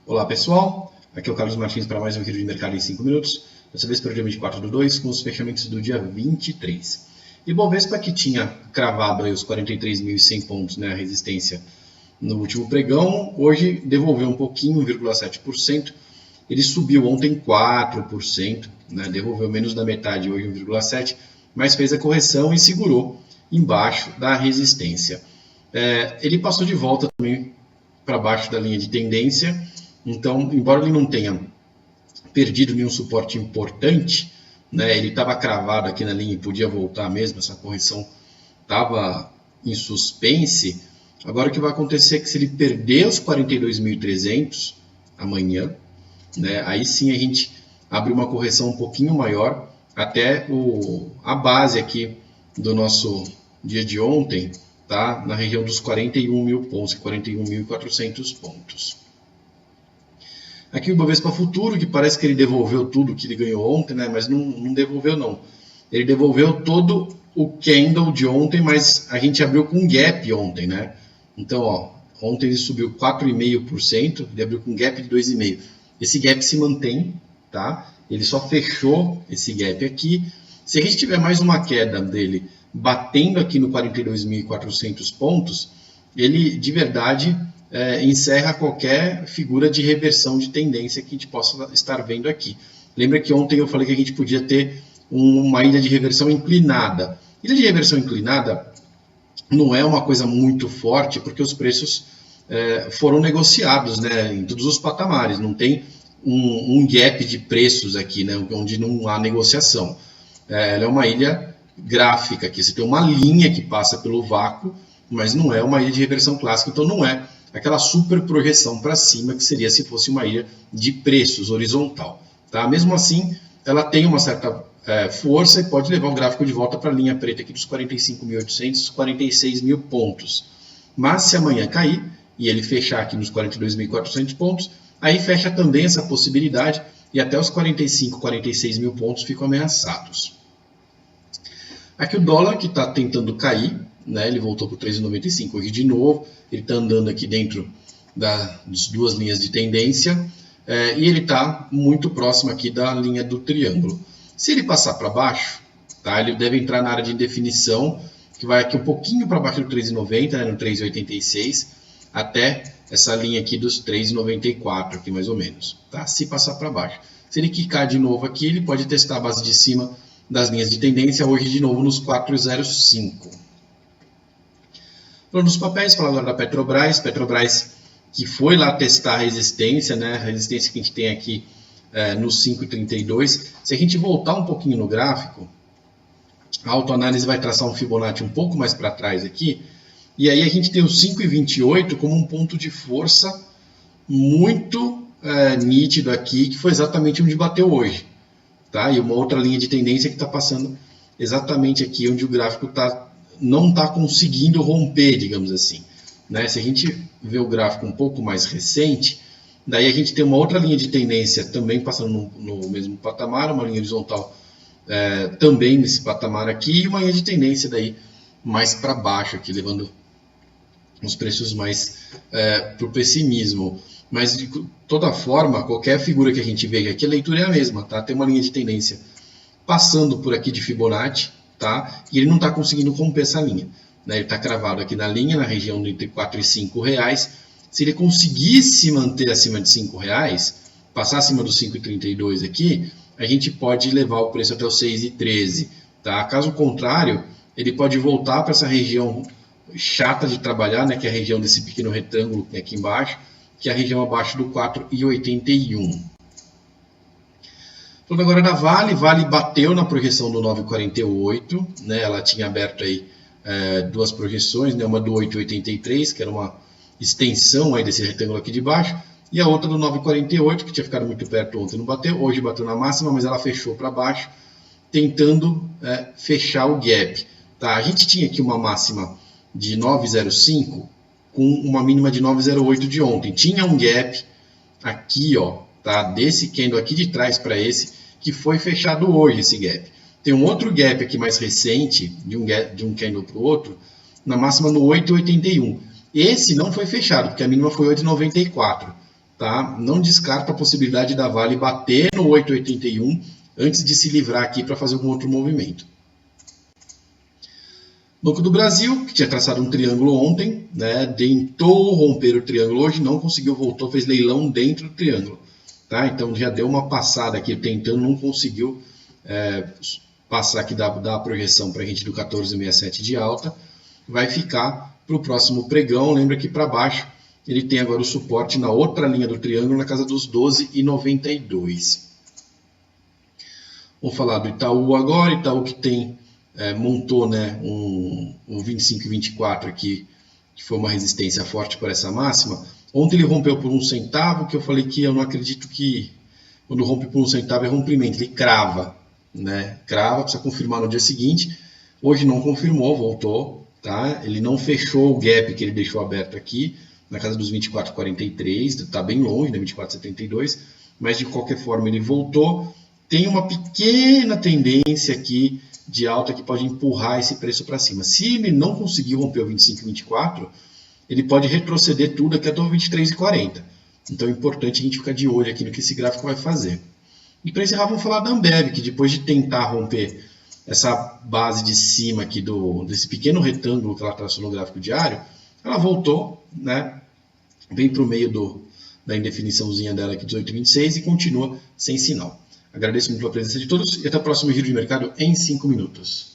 Olá pessoal, aqui é o Carlos Martins para mais um vídeo de mercado em 5 minutos, dessa vez para o dia 24/2 com os fechamentos do dia 23. Ibovespa que tinha cravado aí os 43.100 pontos, né, a resistência no último pregão, hoje devolveu um pouquinho, 1,7%, ele subiu ontem 4%, né, devolveu menos da metade, hoje 1,7%, mas fez a correção e segurou embaixo da resistência. Ele passou de volta também para baixo da linha de tendência, então, embora ele não tenha perdido nenhum suporte importante, né, ele estava cravado aqui na linha e podia voltar mesmo, essa correção estava em suspense. Agora o que vai acontecer é que se ele perder os 42.300 amanhã, né, aí sim a gente abre uma correção um pouquinho maior, até a base aqui do nosso dia de ontem, tá na região dos 41 mil pontos, 41.400 pontos. Aqui o Ibovespa Futuro, que parece que ele devolveu tudo que ele ganhou ontem, né? Mas não devolveu não. Ele devolveu todo o candle de ontem, mas a gente abriu com gap ontem, né? Então, ó, ontem ele subiu 4,5%, ele abriu com gap de 2,5%. Esse gap se mantém, tá? Ele só fechou esse gap aqui. Se a gente tiver mais uma queda dele batendo aqui no 42.400 pontos, ele de verdade encerra qualquer figura de reversão de tendência que a gente possa estar vendo aqui. Lembra que ontem eu falei que a gente podia ter uma ilha de reversão inclinada. Ilha de reversão inclinada não é uma coisa muito forte, porque os preços foram negociados, né, em todos os patamares. Não tem um gap de preços aqui, né, onde não há negociação. Ela é uma ilha gráfica, aqui você tem uma linha que passa pelo vácuo, mas não é uma ilha de reversão clássica, então não é aquela super projeção para cima que seria se fosse uma ilha de preços horizontal. Tá? Mesmo assim, ela tem uma certa força e pode levar o gráfico de volta para a linha preta aqui dos 45.800, 46 mil pontos. Mas se amanhã cair e ele fechar aqui nos 42.400 pontos, aí fecha também essa possibilidade e até os 45, 46 mil pontos ficam ameaçados. Aqui o dólar que está tentando cair, né, ele voltou para o 3,95 hoje de novo, ele está andando aqui dentro das duas linhas de tendência e ele está muito próximo aqui da linha do triângulo. Se ele passar para baixo, tá, ele deve entrar na área de indefinição, que vai aqui um pouquinho para baixo do 3,90, né, no 3,86, até essa linha aqui dos 3,94, aqui mais ou menos, tá? Se passar para baixo. Se ele quicar de novo aqui, ele pode testar a base de cima das linhas de tendência, hoje de novo nos 4,05. Falando dos papéis, falar agora da Petrobras. Petrobras que foi lá testar a resistência, né? A resistência que a gente tem aqui no 5,32. Se a gente voltar um pouquinho no gráfico, a autoanálise vai traçar um Fibonacci um pouco mais para trás aqui. E aí a gente tem o 5,28 como um ponto de força muito nítido aqui, que foi exatamente onde bateu hoje. Tá? E uma outra linha de tendência que está passando exatamente aqui onde o gráfico não está conseguindo romper, digamos assim. Né? Se a gente vê o gráfico um pouco mais recente, daí a gente tem uma outra linha de tendência também passando no mesmo patamar, uma linha horizontal também nesse patamar aqui, e uma linha de tendência daí mais para baixo aqui, levando os preços mais para o pessimismo. Mas de toda forma, qualquer figura que a gente vê aqui, a leitura é a mesma, tá? Tem uma linha de tendência passando por aqui de Fibonacci, tá? E ele não está conseguindo romper essa linha, né? Ele está cravado aqui na linha, na região entre 4 e 5 reais. Se ele conseguisse manter acima de 5 reais, passar acima dos 5,32 aqui, a gente pode levar o preço até os 6,13, tá? Caso contrário, ele pode voltar para essa região chata de trabalhar, né? Que é a região desse pequeno retângulo que tem aqui embaixo, que é a região abaixo do 4,81. Falando agora da Vale, Vale bateu na projeção do 9,48, né? Ela tinha aberto aí duas projeções, né? Uma do 8,83, que era uma extensão aí desse retângulo aqui de baixo, e a outra do 9,48, que tinha ficado muito perto ontem, não bateu, hoje bateu na máxima, mas ela fechou para baixo, tentando fechar o gap. Tá? A gente tinha aqui uma máxima de 9,05, com uma mínima de 9,08 de ontem. Tinha um gap aqui, ó, tá? Desse candle aqui de trás para esse, que foi fechado hoje, esse gap. Tem um outro gap aqui mais recente, de um candle para o outro, na máxima no 8,81. Esse não foi fechado, porque a mínima foi 8,94. tá? Não descarta a possibilidade da Vale bater no 8,81 antes de se livrar aqui para fazer algum outro movimento. Banco do Brasil, que tinha traçado um triângulo ontem, né? Tentou romper o triângulo hoje, não conseguiu, voltou, fez leilão dentro do triângulo. Tá? Então já deu uma passada aqui, tentando, não conseguiu passar aqui da projeção para a gente do 14,67 de alta. Vai ficar para o próximo pregão. Lembra que para baixo ele tem agora o suporte na outra linha do triângulo, na casa dos 12,92. Vou falar do Itaú agora. Itaú que tem, montou, né, um 25,24 aqui, que foi uma resistência forte para essa máxima. Ontem ele rompeu por 1 centavo, que eu falei que eu não acredito que quando rompe por 1 centavo é rompimento, ele crava, né? Crava, precisa confirmar no dia seguinte. Hoje não confirmou, voltou, tá? Ele não fechou o gap que ele deixou aberto aqui, na casa dos 24,43, está bem longe, né? 24,72, mas de qualquer forma ele voltou. Tem uma pequena tendência aqui de alta que pode empurrar esse preço para cima. Se ele não conseguir romper o 25,24, ele pode retroceder tudo aqui até o 23,40. Então é importante a gente ficar de olho aqui no que esse gráfico vai fazer. E para encerrar, vamos falar da Ambev, que depois de tentar romper essa base de cima aqui desse pequeno retângulo que ela traçou no gráfico diário, ela voltou, né? Vem para o meio da indefiniçãozinha dela aqui, 18,26, e continua sem sinal. Agradeço muito a presença de todos e até o próximo Giro de Mercado em 5 minutos.